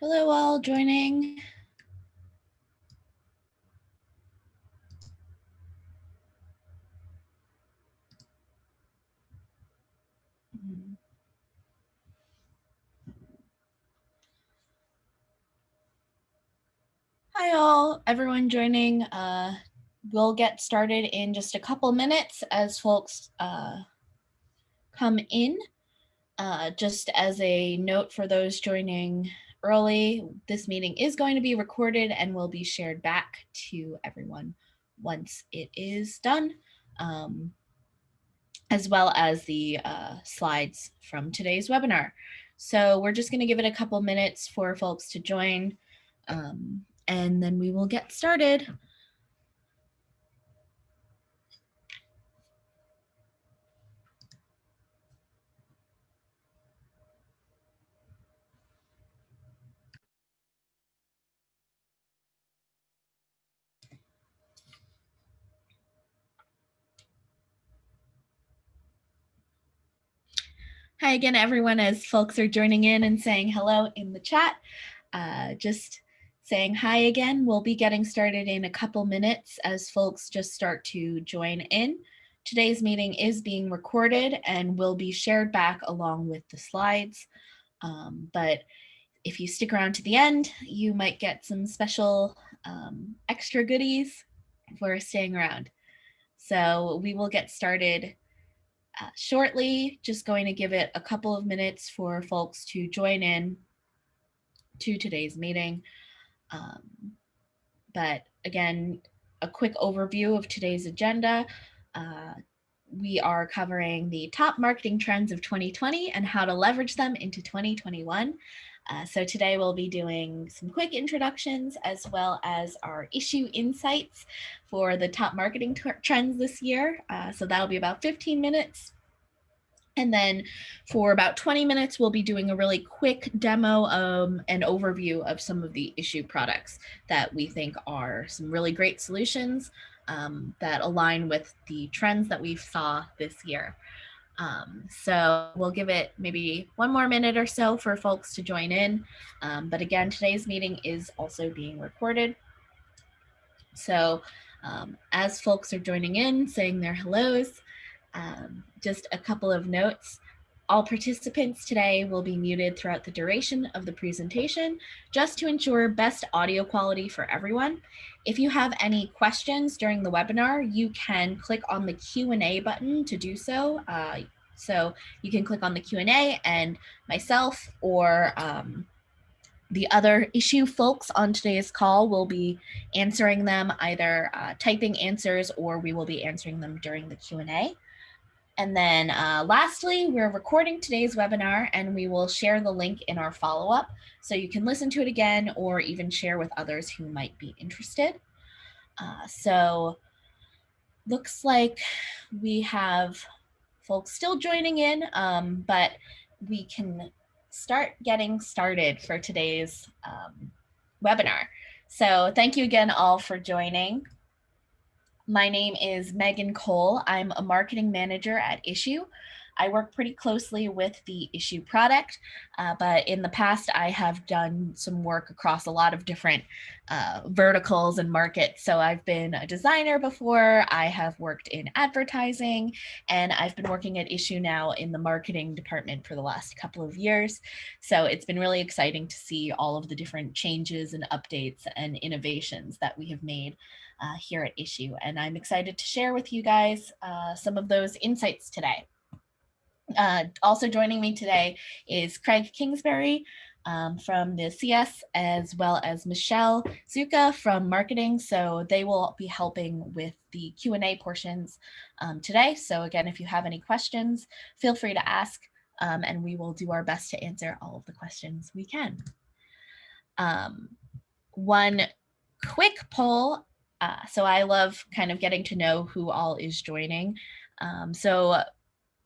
Hello all joining. Hi all, everyone joining. We'll get started in just a couple minutes as folks come in. Just as a note for those joining early, this meeting is going to be recorded and will be shared back to everyone once it is done, as well as the slides from today's webinar. So we're just going to give it a couple minutes for folks to join, and then we will get started. Hi again, everyone, as folks are joining in and saying hello in the chat. Just saying hi again. We'll be getting started in a couple minutes as folks just start to join in. Today's meeting is being recorded and will be shared back along with the slides. But if you stick around to the end, you might get some special extra goodies for staying around. So we will get started shortly. Just going to give it a couple of minutes for folks to join in to today's meeting. But again, a quick overview of today's agenda. We are covering the top marketing trends of 2020 and how to leverage them into 2021. So today we'll be doing some quick introductions as well as our issue insights for the top marketing trends this year. So that'll be about 15 minutes. And then for about 20 minutes, we'll be doing a really quick demo and overview of some of the Issuu products that we think are some really great solutions that align with the trends that we saw this year. So we'll give it maybe one more minute or so for folks to join in. But again, today's meeting is also being recorded. So as folks are joining in, saying their hellos, just a couple of notes. All participants today will be muted throughout the duration of the presentation, just to ensure best audio quality for everyone. If you have any questions during the webinar, you can click on the Q&A button to do so. So you can click on the Q&A and myself or the other Issuu folks on today's call will be answering them, either typing answers or we will be answering them during the Q&A. And then lastly, we're recording today's webinar and we will share the link in our follow-up so you can listen to it again or even share with others who might be interested. So looks like we have folks still joining in, but we can start getting started for today's webinar. So thank you again all for joining. My name is Megan Cole. I'm a marketing manager at Issuu. I work pretty closely with the Issuu product, but in the past I have done some work across a lot of different verticals and markets. So I've been a designer before, I have worked in advertising, and I've been working at Issuu now in the marketing department for the last couple of years. So it's been really exciting to see all of the different changes and updates and innovations that we have made here at Issuu. And I'm excited to share with you guys some of those insights today. Also joining me today is Craig Kingsbury from the CS, as well as Michelle Zuka from marketing. So they will be helping with the Q&A portions today. So again, if you have any questions, feel free to ask and we will do our best to answer all of the questions we can. One quick poll. So I love kind of getting to know who all is joining. So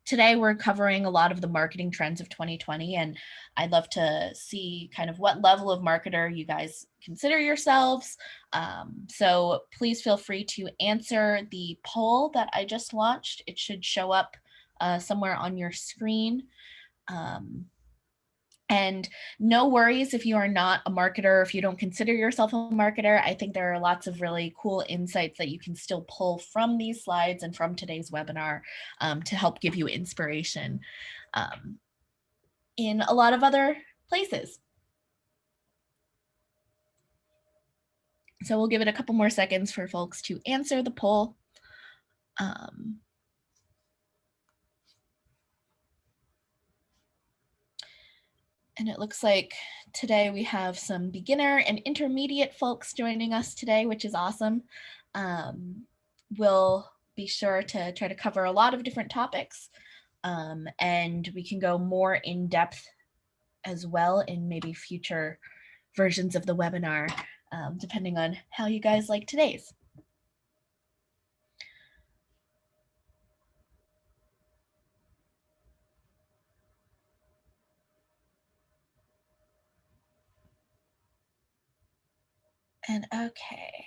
today we're covering a lot of the marketing trends of 2020, and I'd love to see kind of what level of marketer you guys consider yourselves. So please feel free to answer the poll that I just launched. It should show up somewhere on your screen. And no worries if you are not a marketer, if you don't consider yourself a marketer. I think there are lots of really cool insights that you can still pull from these slides and from today's webinar to help give you inspiration in a lot of other places. So we'll give it a couple more seconds for folks to answer the poll. And it looks like today we have some beginner and intermediate folks joining us today, which is awesome. We'll be sure to try to cover a lot of different topics, and we can go more in depth as well in maybe future versions of the webinar, depending on how you guys like today's. And okay.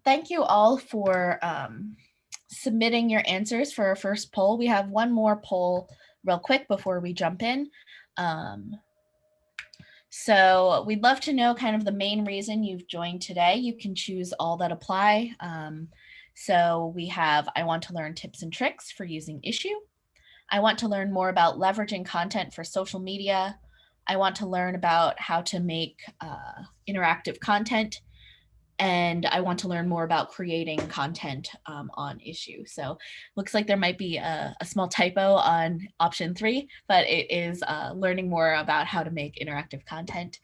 Thank you all for submitting your answers for our first poll. We have one more poll real quick before we jump in. So we'd love to know kind of the main reason you've joined today. You can choose all that apply. So we have, I want to learn tips and tricks for using Issuu. I want to learn more about leveraging content for social media. I want to learn about how to make interactive content. And I want to learn more about creating content on Issuu. So looks like there might be a small typo on option 3, but it is learning more about how to make interactive content.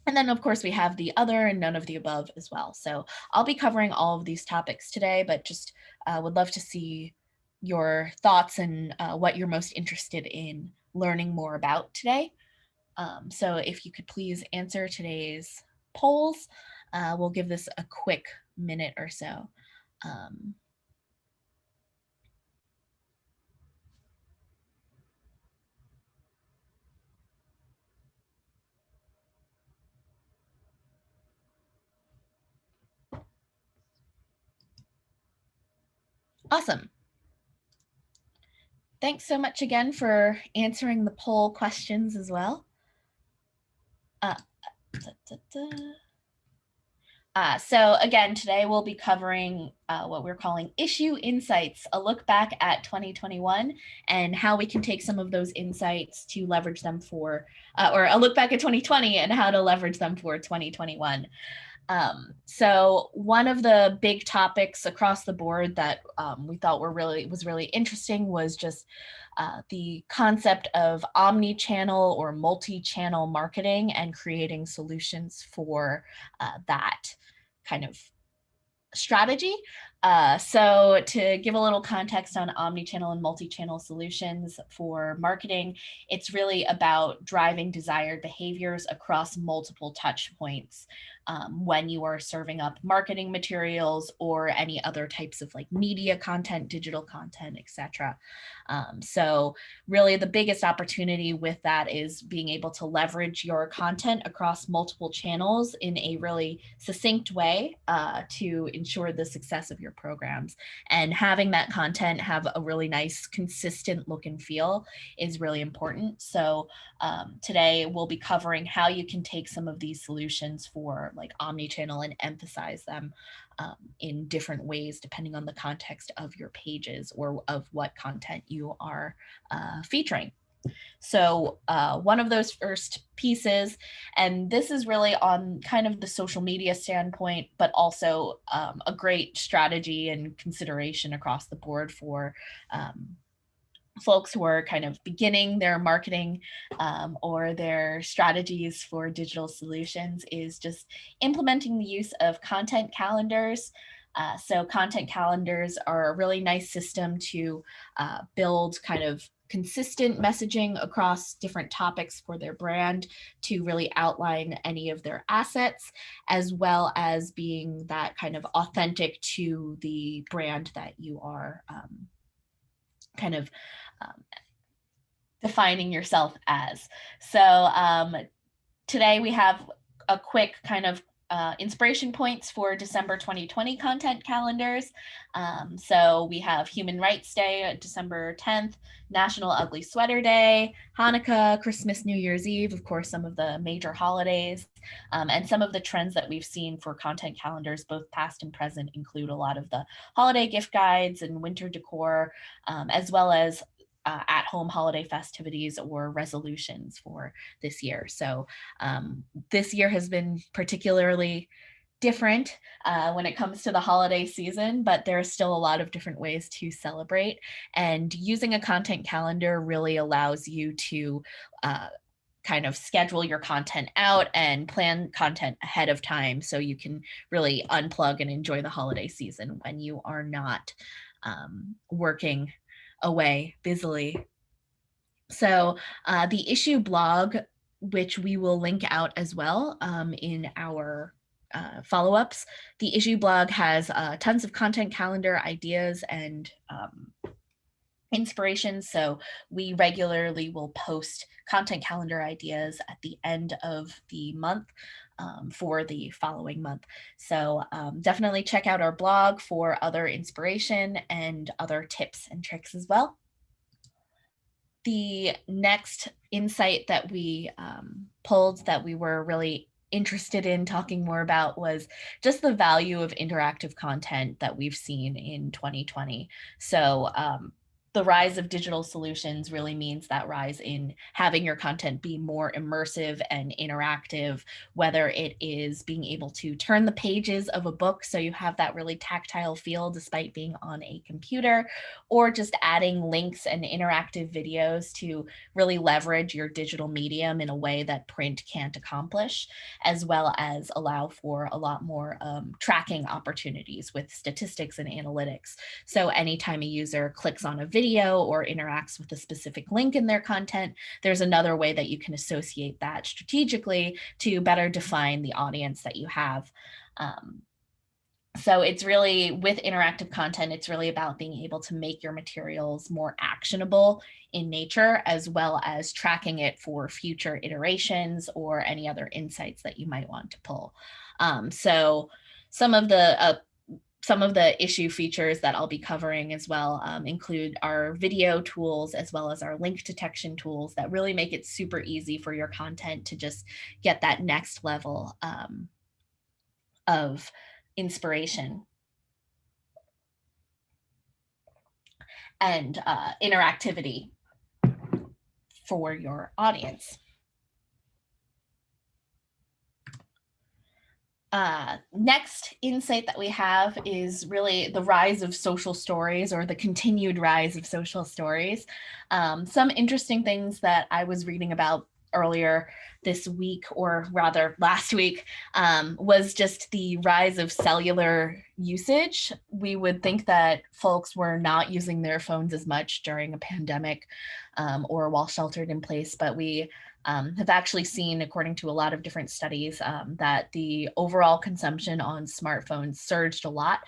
And then of course we have the other and none of the above as well. So I'll be covering all of these topics today, but just would love to see your thoughts and what you're most interested in learning more about today. So if you could please answer today's polls, we'll give this a quick minute or so. Awesome. Thanks so much again for answering the poll questions as well. So again, today we'll be covering what we're calling Issuu Insights, a look back at 2021 and how we can take some of those insights to leverage them for, or a look back at 2020 and how to leverage them for 2021. So one of the big topics across the board that we thought was really interesting was just the concept of omni-channel or multi-channel marketing and creating solutions for that kind of strategy. So to give a little context on omnichannel and multi-channel solutions for marketing, it's really about driving desired behaviors across multiple touch points when you are serving up marketing materials or any other types of like media content, digital content, etc. So really the biggest opportunity with that is being able to leverage your content across multiple channels in a really succinct way to ensure the success of your programs. And having that content have a really nice, consistent look and feel is really important. So today we'll be covering how you can take some of these solutions for like omnichannel and emphasize them in different ways depending on the context of your pages or of what content you are featuring. So one of those first pieces, and this is really on kind of the social media standpoint, but also a great strategy and consideration across the board for folks who are kind of beginning their marketing or their strategies for digital solutions, is just implementing the use of content calendars. So content calendars are a really nice system to build kind of consistent messaging across different topics for their brand to really outline any of their assets, as well as being that kind of authentic to the brand that you are kind of defining yourself as. So today we have a quick kind of inspiration points for December 2020 content calendars. So we have Human Rights Day, December 10th, National Ugly Sweater Day, Hanukkah, Christmas, New Year's Eve, of course, some of the major holidays. And some of the trends that we've seen for content calendars, both past and present, include a lot of the holiday gift guides and winter decor, as well as at-home holiday festivities or resolutions for this year. So this year has been particularly different when it comes to the holiday season, but there are still a lot of different ways to celebrate. And using a content calendar really allows you to kind of schedule your content out and plan content ahead of time so you can really unplug and enjoy the holiday season when you are not working away busily. So the Issuu blog, which we will link out as well in our follow-ups, the Issuu blog has tons of content calendar ideas and inspirations. So we regularly will post content calendar ideas at the end of the month for the following month. So definitely check out our blog for other inspiration and other tips and tricks as well. The next insight that we pulled that we were really interested in talking more about was just the value of interactive content that we've seen in 2020. So the rise of digital solutions really means that rise in having your content be more immersive and interactive, whether it is being able to turn the pages of a book so you have that really tactile feel despite being on a computer, or just adding links and interactive videos to really leverage your digital medium in a way that print can't accomplish, as well as allow for a lot more tracking opportunities with statistics and analytics. So anytime a user clicks on a video or interacts with a specific link in their content, there's another way that you can associate that strategically to better define the audience that you have. So it's really, with interactive content, it's really about being able to make your materials more actionable in nature, as well as tracking it for future iterations or any other insights that you might want to pull. So some of the Issuu features that I'll be covering as well include our video tools, as well as our link detection tools that really make it super easy for your content to just get that next level of inspiration and interactivity for your audience. Next insight that we have is really the rise of social stories, or the continued rise of social stories. Some interesting things that I was reading about earlier this week, or rather last week, was just the rise of cellular usage. We would think that folks were not using their phones as much during a pandemic or while sheltered in place, but we have actually seen, according to a lot of different studies, that the overall consumption on smartphones surged a lot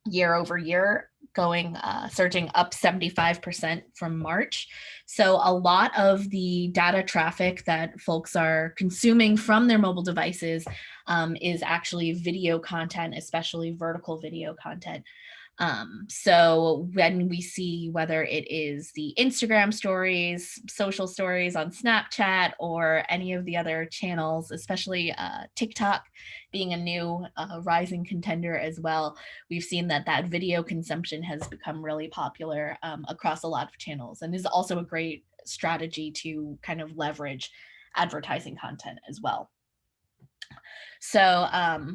year over year, surging up 75% from March. So a lot of the data traffic that folks are consuming from their mobile devices is actually video content, especially vertical video content. So when we see whether it is the Instagram stories, social stories on Snapchat, or any of the other channels, especially TikTok being a new rising contender as well, we've seen that video consumption has become really popular across a lot of channels, and is also a great strategy to kind of leverage advertising content as well. So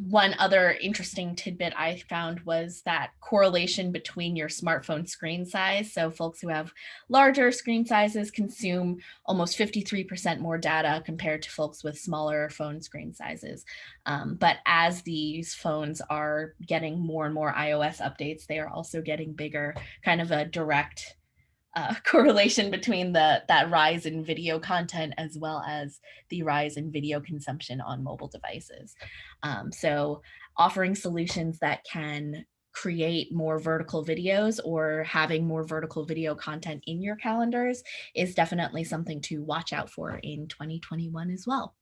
one other interesting tidbit I found was that correlation between your smartphone screen size. So folks who have larger screen sizes consume almost 53% more data compared to folks with smaller phone screen sizes. But as these phones are getting more and more iOS updates, they are also getting bigger, kind of a direct correlation between that rise in video content as well as the rise in video consumption on mobile devices. So offering solutions that can create more vertical videos, or having more vertical video content in your calendars, is definitely something to watch out for in 2021 as well.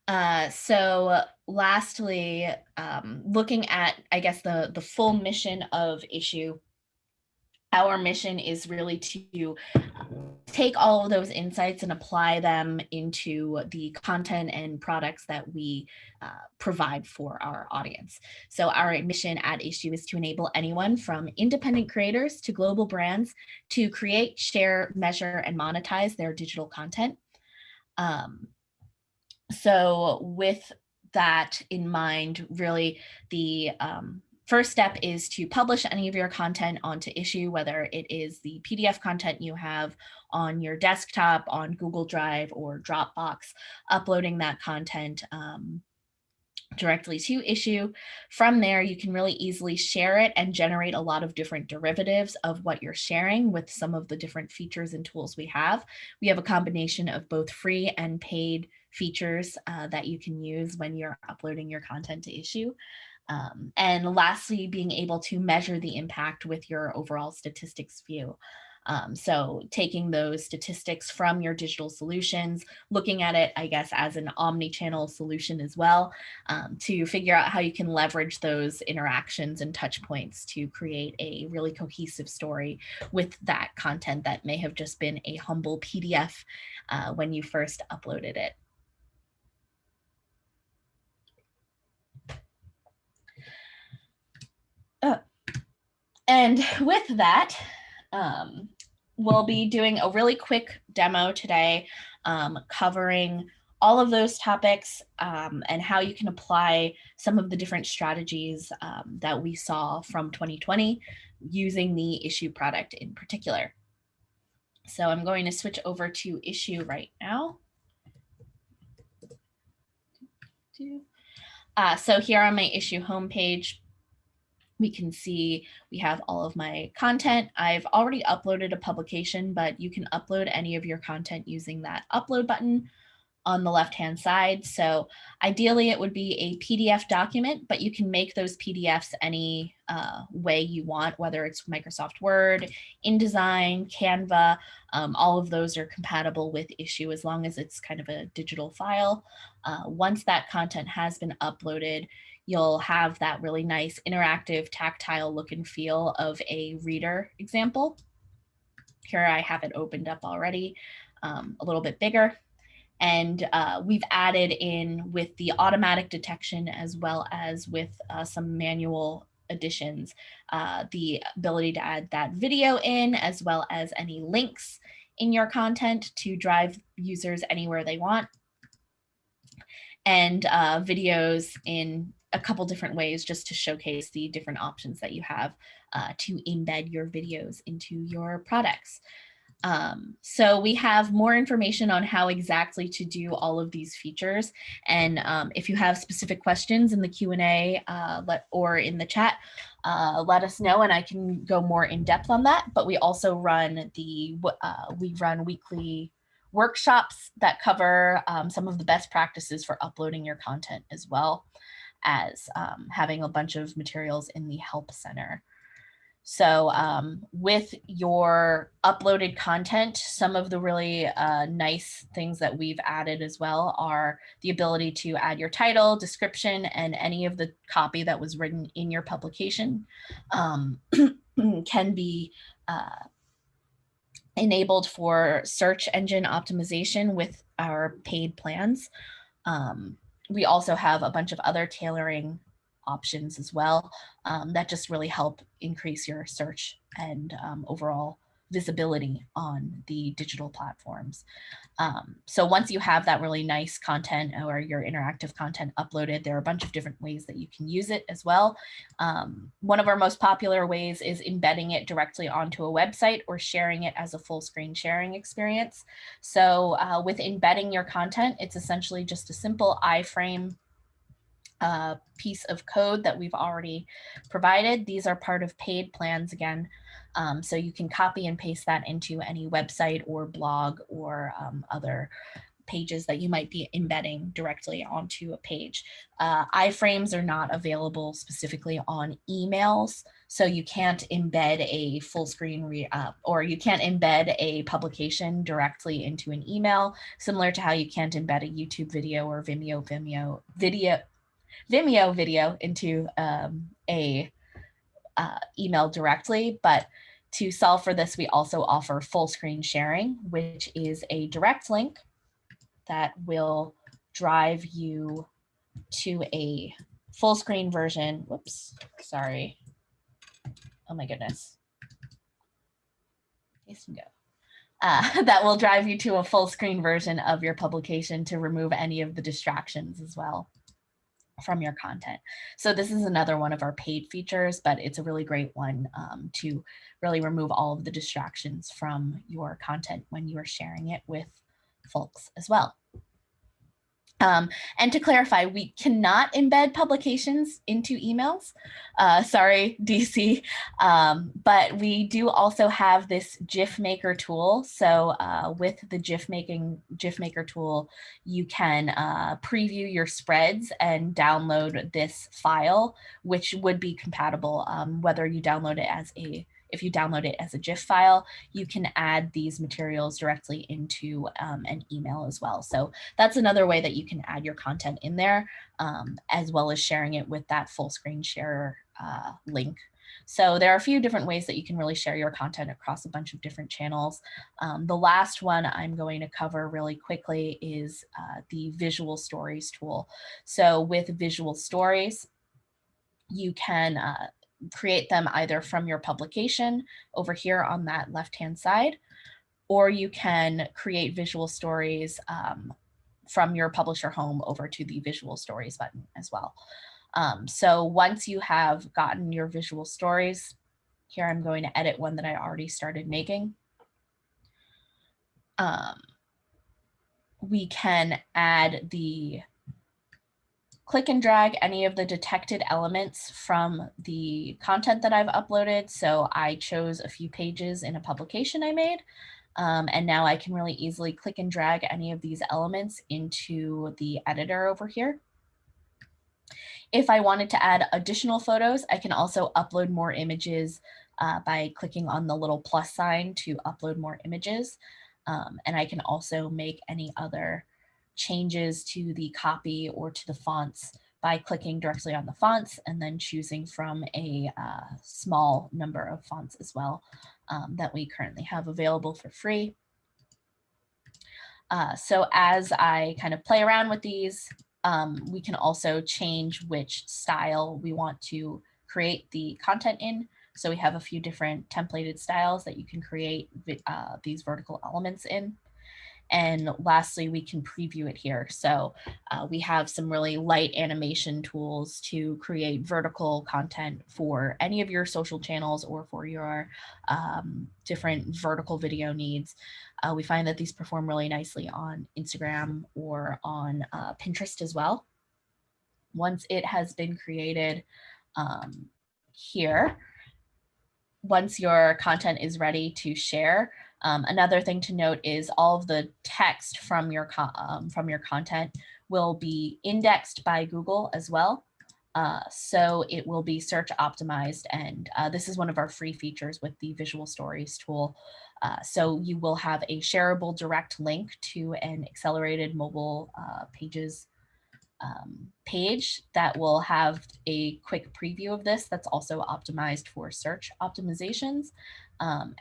So lastly, looking at, I guess, the full mission of Issuu, our mission is really to take all of those insights and apply them into the content and products that we provide for our audience. So our mission at Issuu is to enable anyone from independent creators to global brands to create, share, measure, and monetize their digital content. So with that in mind, really the first step is to publish any of your content onto Issuu, whether it is the PDF content you have on your desktop, on Google Drive or Dropbox, uploading that content directly to Issuu. From there, you can really easily share it and generate a lot of different derivatives of what you're sharing with some of the different features and tools we have. We have a combination of both free and paid features that you can use when you're uploading your content to Issuu. And lastly, being able to measure the impact with your overall statistics view. So taking those statistics from your digital solutions, looking at it, I guess, as an omni-channel solution as well, to figure out how you can leverage those interactions and touch points to create a really cohesive story with that content that may have just been a humble PDF when you first uploaded it. And with that, we'll be doing a really quick demo today covering all of those topics and how you can apply some of the different strategies that we saw from 2020 using the Issuu product in particular. So I'm going to switch over to Issuu right now. So here on my Issuu homepage, we can see we have all of my content. I've already uploaded a publication, but you can upload any of your content using that upload button on the left-hand side. So ideally it would be a PDF document, but you can make those PDFs any way you want, whether it's Microsoft Word, InDesign, Canva, all of those are compatible with Issuu as long as it's kind of a digital file. Once that content has been uploaded, you'll have that really nice interactive tactile look and feel of a reader example. Here I have it opened up already, a little bit bigger. And we've added in with the automatic detection as well as with some manual additions, the ability to add that video in as well as any links in your content to drive users anywhere they want. And videos in a couple different ways just to showcase the different options that you have to embed your videos into your products. So we have more information on how exactly to do all of these features. And if you have specific questions in the Q&A or in the chat, let us know and I can go more in depth on that. But we also run weekly workshops that cover some of the best practices for uploading your content, as well as having a bunch of materials in the Help Center. So with your uploaded content, some of the really nice things that we've added as well are the ability to add your title, description, and any of the copy that was written in your publication can be enabled for search engine optimization with our paid plans. We also have a bunch of other tailoring options as well that just really help increase your search and overall visibility on the digital platforms. So once you have that really nice content or your interactive content uploaded, there are a bunch of different ways that you can use it as well. One of our most popular ways is embedding it directly onto a website or sharing it as a full screen sharing experience. So with embedding your content, it's essentially just a simple iframe piece of code that we've already provided. These are part of paid plans again. So you can copy and paste that into any website or blog or other pages that you might be embedding directly onto a page. Iframes are not available specifically on emails, so you can't embed a full screen or you can't embed a publication directly into an email, similar to how you can't embed a YouTube video or Vimeo video into a email directly. But to solve for this, we also offer full screen sharing, which is a direct link that will drive you to a full screen version. Whoops, sorry. Oh my goodness. Yes, go. That will drive you to a full screen version of your publication to remove any of the distractions as well from your content. So this is another one of our paid features, but it's a really great one to really remove all of the distractions from your content when you are sharing it with folks as well. And to clarify, we cannot embed publications into emails. Sorry, DC. But we do also have this GIF Maker tool. So with the GIF Maker tool, you can preview your spreads and download this file, which would be compatible whether you download it as if you download it as a GIF file, you can add these materials directly into an email as well. So that's another way that you can add your content in there, as well as sharing it with that full screen share link. So there are a few different ways that you can really share your content across a bunch of different channels. The last one I'm going to cover really quickly is the Visual Stories tool. So with Visual Stories, you can create them either from your publication over here on that left-hand side, or you can create visual stories from your publisher home over to the Visual Stories button as well. So once you have gotten your visual stories, here I'm going to edit one that I already started making. We can add click and drag any of the detected elements from the content that I've uploaded. So I chose a few pages in a publication I made. And now I can really easily click and drag any of these elements into the editor over here. If I wanted to add additional photos, I can also upload more images by clicking on the little plus sign to upload more images. And I can also make any other changes to the copy or to the fonts by clicking directly on the fonts and then choosing from a small number of fonts as well that we currently have available for free. So as I kind of play around with these, we can also change which style we want to create the content in. So we have a few different templated styles that you can create these vertical elements in. And lastly, we can preview it here. So we have some really light animation tools to create vertical content for any of your social channels or for your different vertical video needs. We find that these perform really nicely on Instagram or on Pinterest as well. Once it has been created here, once your content is ready to share, another thing to note is all of the text from your content will be indexed by Google as well. So it will be search optimized. And this is one of our free features with the Visual Stories tool. So you will have a shareable direct link to an accelerated mobile pages page that will have a quick preview of this that's also optimized for search optimizations.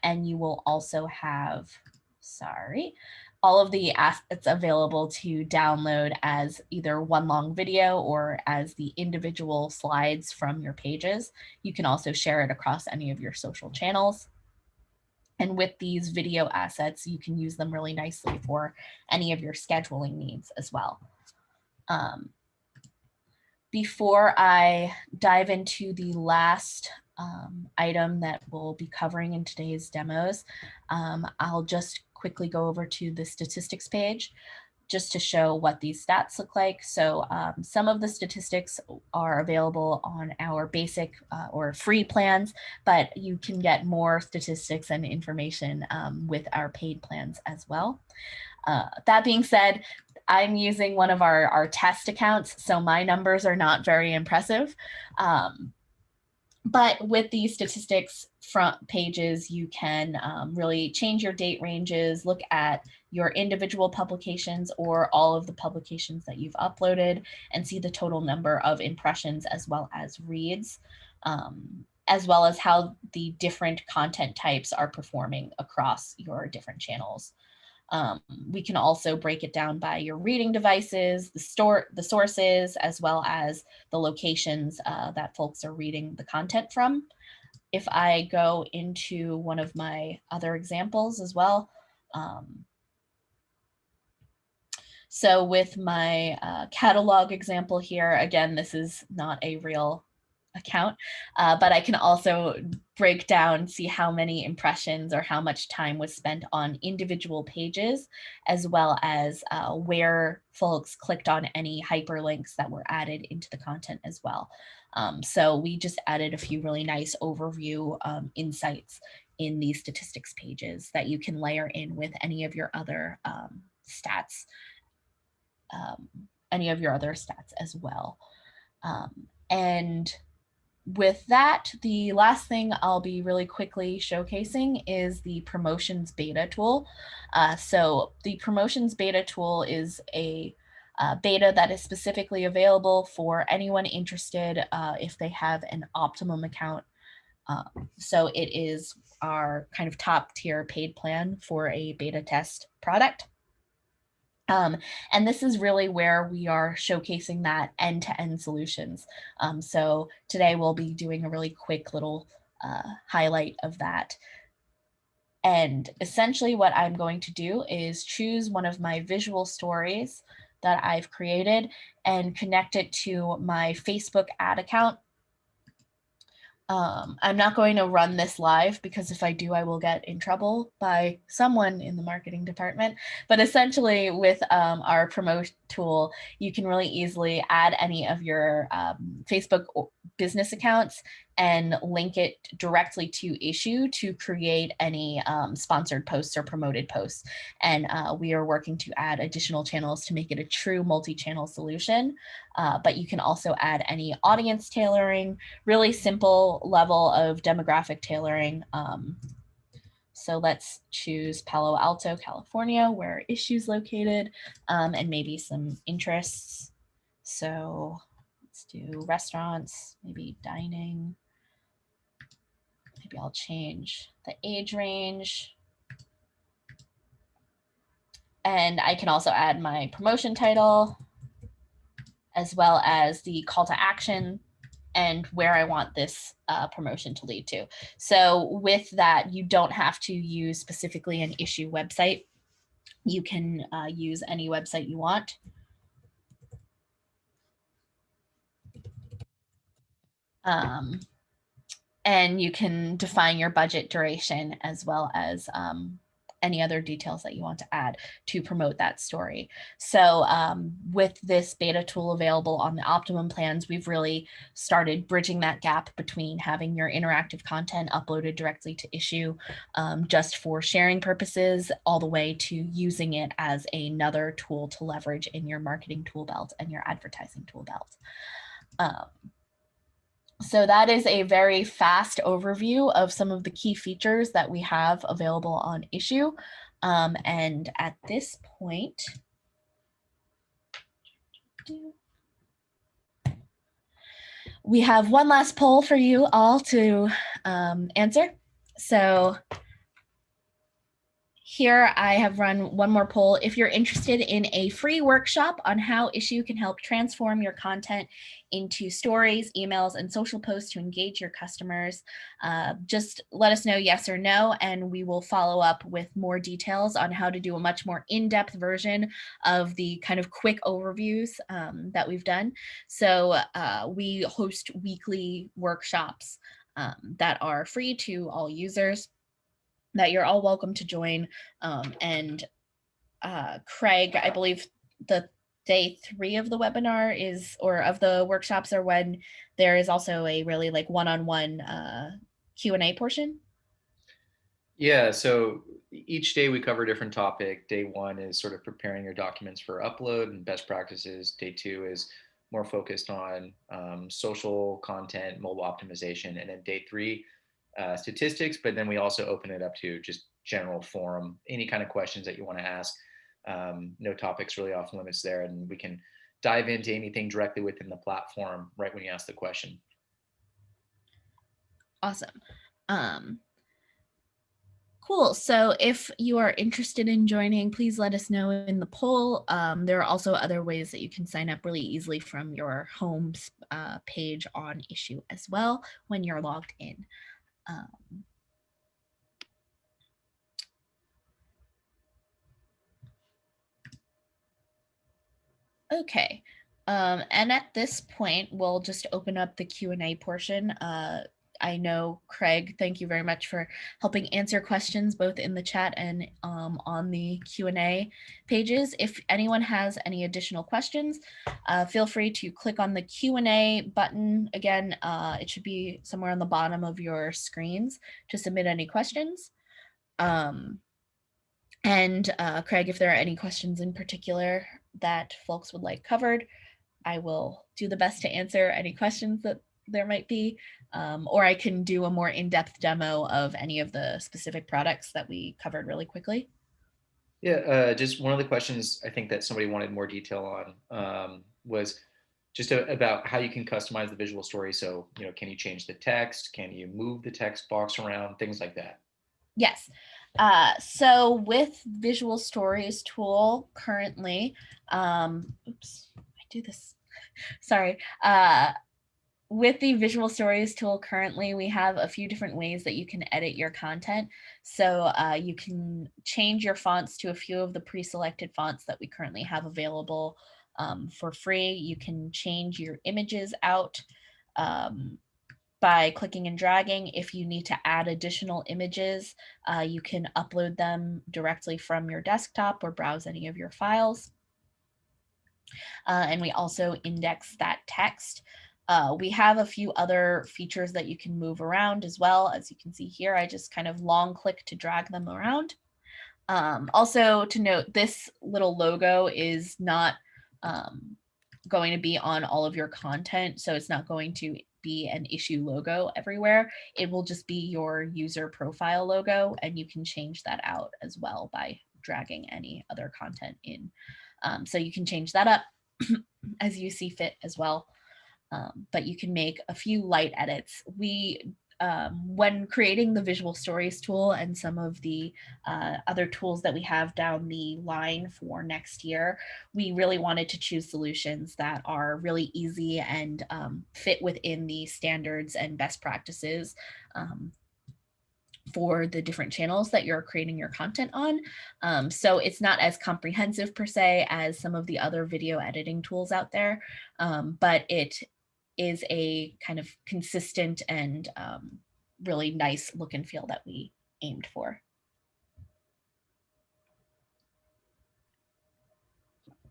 And you will also have, all of the assets available to download as either one long video or as the individual slides from your pages. You can also share it across any of your social channels. And with these video assets, you can use them really nicely for any of your scheduling needs as well. Before I dive into the last item that we'll be covering in today's demos, I'll just quickly go over to the statistics page just to show what these stats look like. So some of the statistics are available on our basic or free plans, but you can get more statistics and information with our paid plans as well. That being said, I'm using one of our test accounts, so my numbers are not very impressive. But with these statistics front pages, you can really change your date ranges, look at your individual publications or all of the publications that you've uploaded, and see the total number of impressions as well as reads, as well as how the different content types are performing across your different channels. We can also break it down by your reading devices, the sources, as well as the locations that folks are reading the content from. If I go into one of my other examples as well, so with my catalog example here, again, this is not a real account, but I can also break down, see how many impressions or how much time was spent on individual pages, as well as where folks clicked on any hyperlinks that were added into the content as well. So we just added a few really nice overview insights in these statistics pages that you can layer in with any of your other stats, as well. And with that, the last thing I'll be really quickly showcasing is the promotions beta tool. So the promotions beta tool is a beta that is specifically available for anyone interested if they have an Optimum account. So it is our kind of top tier paid plan for a beta test product. And this is really where we are showcasing that end-to-end solutions. So today we'll be doing a really quick little highlight of that. And essentially what I'm going to do is choose one of my visual stories that I've created and connect it to my Facebook ad account. I'm not going to run this live because if I do, I will get in trouble by someone in the marketing department. But essentially with our promote tool, you can really easily add any of your Facebook business accounts and link it directly to Issuu to create any sponsored posts or promoted posts. And we are working to add additional channels to make it a true multi-channel solution. But you can also add any audience tailoring, really simple level of demographic tailoring. So let's choose Palo Alto, California, where Issue's located, and maybe some interests. So let's do restaurants, maybe dining. Maybe I'll change the age range. And I can also add my promotion title, as well as the call to action and where I want this promotion to lead to. So with that, you don't have to use specifically an Issuu website. You can use any website you want. And you can define your budget duration as well as any other details that you want to add to promote that story. So with this beta tool available on the Optimum plans, we've really started bridging that gap between having your interactive content uploaded directly to Issuu just for sharing purposes, all the way to using it as another tool to leverage in your marketing tool belt and your advertising tool belt. So that is a very fast overview of some of the key features that we have available on Issuu. And at this point, we have one last poll for you all to answer. So here I have run one more poll. If you're interested in a free workshop on how Issuu can help transform your content into stories, emails, and social posts to engage your customers, just let us know yes or no, and we will follow up with more details on how to do a much more in-depth version of the kind of quick overviews that we've done. So we host weekly workshops that are free to all users, that you're all welcome to join. And Craig, I believe the day 3 of the webinar is, or of the workshops, are when there is also a really like one-on-one Q&A portion? Yeah, so each day we cover a different topic. Day 1 is sort of preparing your documents for upload and best practices. Day 2 is more focused on social content, mobile optimization, and then day 3, statistics. But then we also open it up to just general forum, any kind of questions that you want to ask. No topics really off limits there, and we can dive into anything directly within the platform right when you ask the question. Awesome. Cool. So if you are interested in joining, please let us know in the poll. There are also other ways that you can sign up really easily from your home page on Issuu as well when you're logged in. Okay. And at this point, we'll just open up the Q&A portion. I know, Craig, thank you very much for helping answer questions both in the chat and on the Q&A pages. If anyone has any additional questions, feel free to click on the Q&A button. Again, it should be somewhere on the bottom of your screens to submit any questions. And Craig, if there are any questions in particular that folks would like covered, I will do the best to answer any questions that there might be, or I can do a more in-depth demo of any of the specific products that we covered really quickly. Yeah, just one of the questions I think that somebody wanted more detail on was just about how you can customize the visual story. So, can you change the text? Can you move the text box around? Things like that. Yes. So with Visual Stories tool currently, oops, I do this, sorry. With the Visual Stories tool currently, we have a few different ways that you can edit your content. So you can change your fonts to a few of the pre-selected fonts that we currently have available for free. You can change your images out by clicking and dragging. If you need to add additional images, you can upload them directly from your desktop or browse any of your files. And we also index that text. We have a few other features that you can move around as well. As you can see here, I just kind of long click to drag them around. Also to note, this little logo is not going to be on all of your content. So it's not going to be an Issuu logo everywhere. It will just be your user profile logo, and you can change that out as well by dragging any other content in. So you can change that up as you see fit as well. But you can make a few light edits. When creating the Visual Stories tool and some of the other tools that we have down the line for next year, we really wanted to choose solutions that are really easy and fit within the standards and best practices for the different channels that you're creating your content on. So it's not as comprehensive per se as some of the other video editing tools out there, but it is a kind of consistent and really nice look and feel that we aimed for.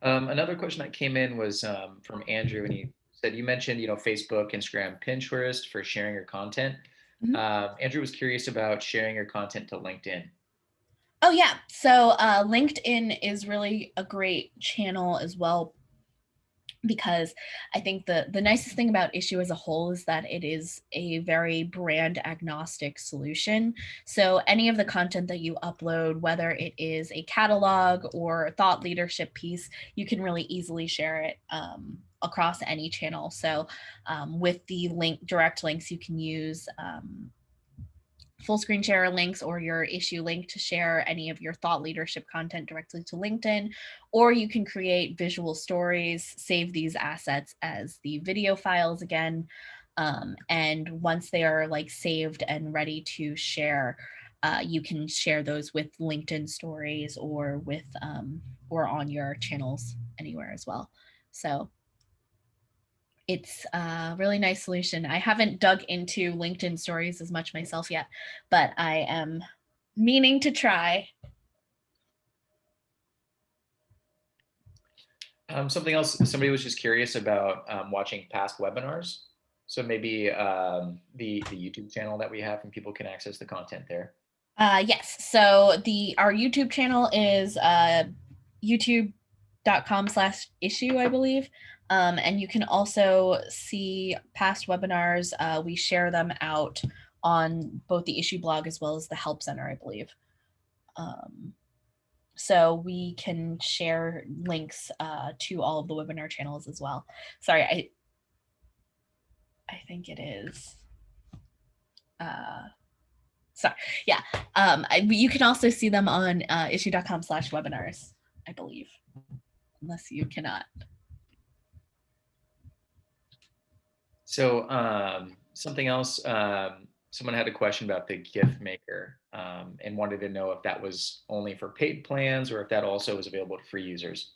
Another question that came in was from Andrew, and he said, you mentioned, Facebook, Instagram, Pinterest for sharing your content. Mhm. Andrew was curious about sharing your content to LinkedIn. Oh yeah, so LinkedIn is really a great channel as well, because I think the nicest thing about Issuu as a whole is that it is a very brand agnostic solution. So any of the content that you upload, whether it is a catalog or a thought leadership piece, you can really easily share it across any channel. So with the direct links, you can use full screen share links or your Issuu link to share any of your thought leadership content directly to LinkedIn, or you can create visual stories, save these assets as the video files again. And once they are like saved and ready to share, you can share those with LinkedIn stories or with or on your channels anywhere as well. So it's a really nice solution. I haven't dug into LinkedIn stories as much myself yet, but I am meaning to try. Something else, somebody was just curious about watching past webinars. So maybe the YouTube channel that we have, and people can access the content there. Yes. So our YouTube channel is youtube.com/issue, I believe. And you can also see past webinars. We share them out on both the Issuu blog as well as the Help Center, I believe. So we can share links to all of the webinar channels as well. Sorry, I think it is. Sorry, yeah. You can also see them on issuu.com/webinars, I believe, unless you cannot. So something else, someone had a question about the gift maker and wanted to know if that was only for paid plans or if that also was available to free users.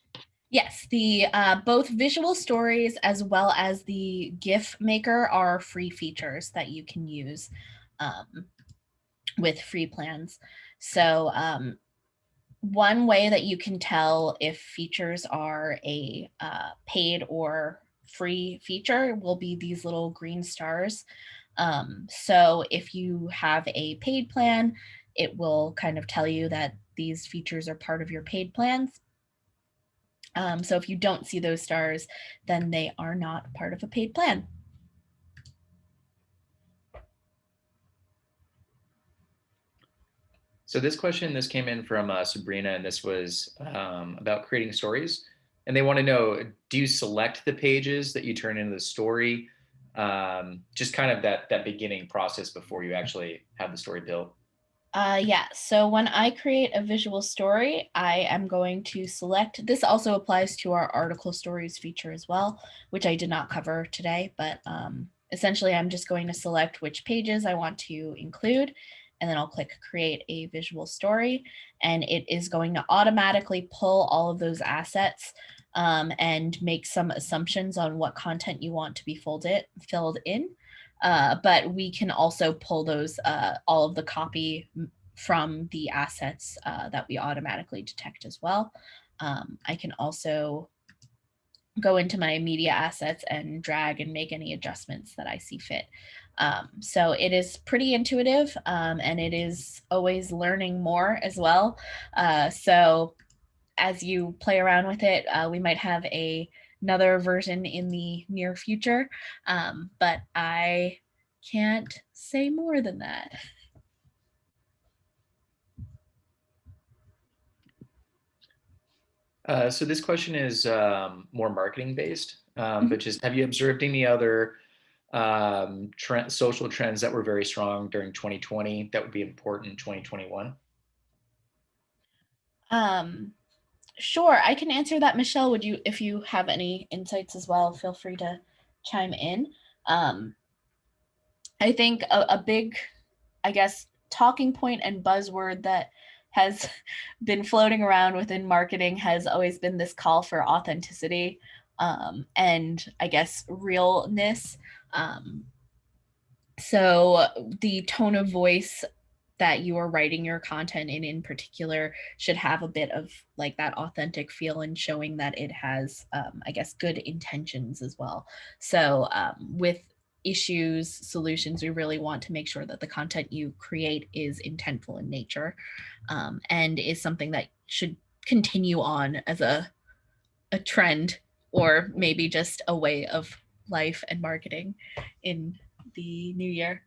Yes, the both visual stories as well as the GIF maker are free features that you can use with free plans. So one way that you can tell if features are a paid or free feature will be these little green stars. So if you have a paid plan, it will kind of tell you that these features are part of your paid plans. So if you don't see those stars, then they are not part of a paid plan. So this came in from Sabrina, and this was about creating stories. And they want to know, do you select the pages that you turn into the story? Just kind of that beginning process before you actually have the story built. Yeah, so when I create a visual story, I am going to select, this also applies to our article stories feature as well, which I did not cover today, but essentially I'm just going to select which pages I want to include, and then I'll click create a visual story, and it is going to automatically pull all of those assets and make some assumptions on what content you want to be filled in. But we can also pull those, all of the copy from the assets that we automatically detect as well. I can also go into my media assets and drag and make any adjustments that I see fit. So it is pretty intuitive, and it is always learning more as well. So as you play around with it, we might have another version in the near future, but I can't say more than that. So this question is more marketing based, but just have you observed any other social trends that were very strong during 2020 that would be important in 2021? Um, sure, I can answer that. Michelle, would you, if you have any insights as well, feel free to chime in. Um, I think a big, I guess, talking point and buzzword that has been floating around within marketing has always been this call for authenticity, and I guess realness. So the tone of voice that you are writing your content in particular should have a bit of like that authentic feel and showing that it has I guess good intentions as well. So with issues solutions, we really want to make sure that the content you create is intentful in nature, and is something that should continue on as a trend, or maybe just a way of life and marketing in the new year.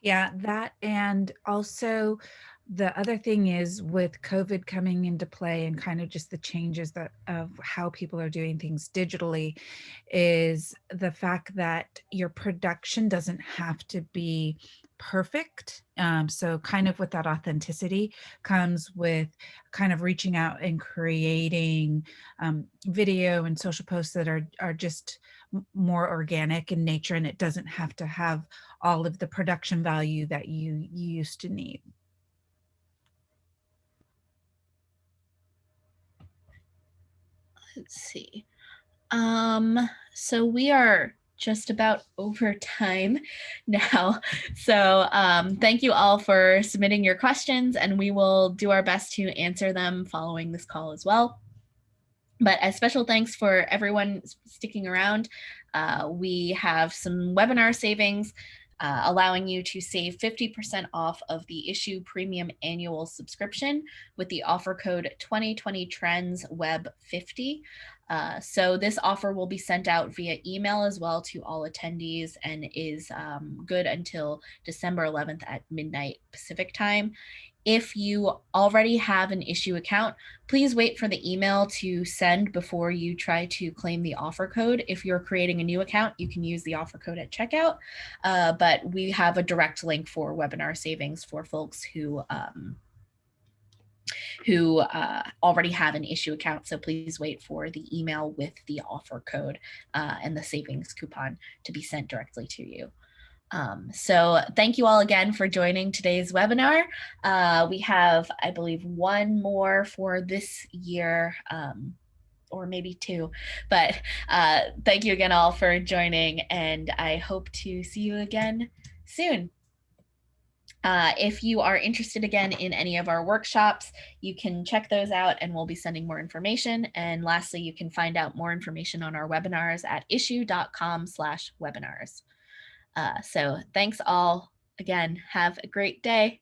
Yeah, that, and also the other thing is with COVID coming into play and kind of just the changes that of how people are doing things digitally, is the fact that your production doesn't have to be perfect. So kind of with that authenticity comes with kind of reaching out and creating video and social posts that are just more organic in nature, and it doesn't have to have all of the production value that you used to need. Let's see. So we are just about over time now. So thank you all for submitting your questions, and we will do our best to answer them following this call as well. But a special thanks for everyone sticking around. We have some webinar savings allowing you to save 50% off of the Issuu Premium Annual Subscription with the offer code 2020TrendsWeb50. So this offer will be sent out via email as well to all attendees and is good until December 11th at midnight Pacific time. If you already have an Issuu account, please wait for the email to send before you try to claim the offer code. If you're creating a new account, you can use the offer code at checkout, but we have a direct link for webinar savings for folks who already have an Issuu account. So please wait for the email with the offer code and the savings coupon to be sent directly to you. So thank you all again for joining today's webinar. We have, I believe, one more for this year, or maybe two, but thank you again all for joining, and I hope to see you again soon. If you are interested again in any of our workshops, you can check those out and we'll be sending more information. And lastly, you can find out more information on our webinars at issuu.com/webinars. So thanks all again. Have a great day.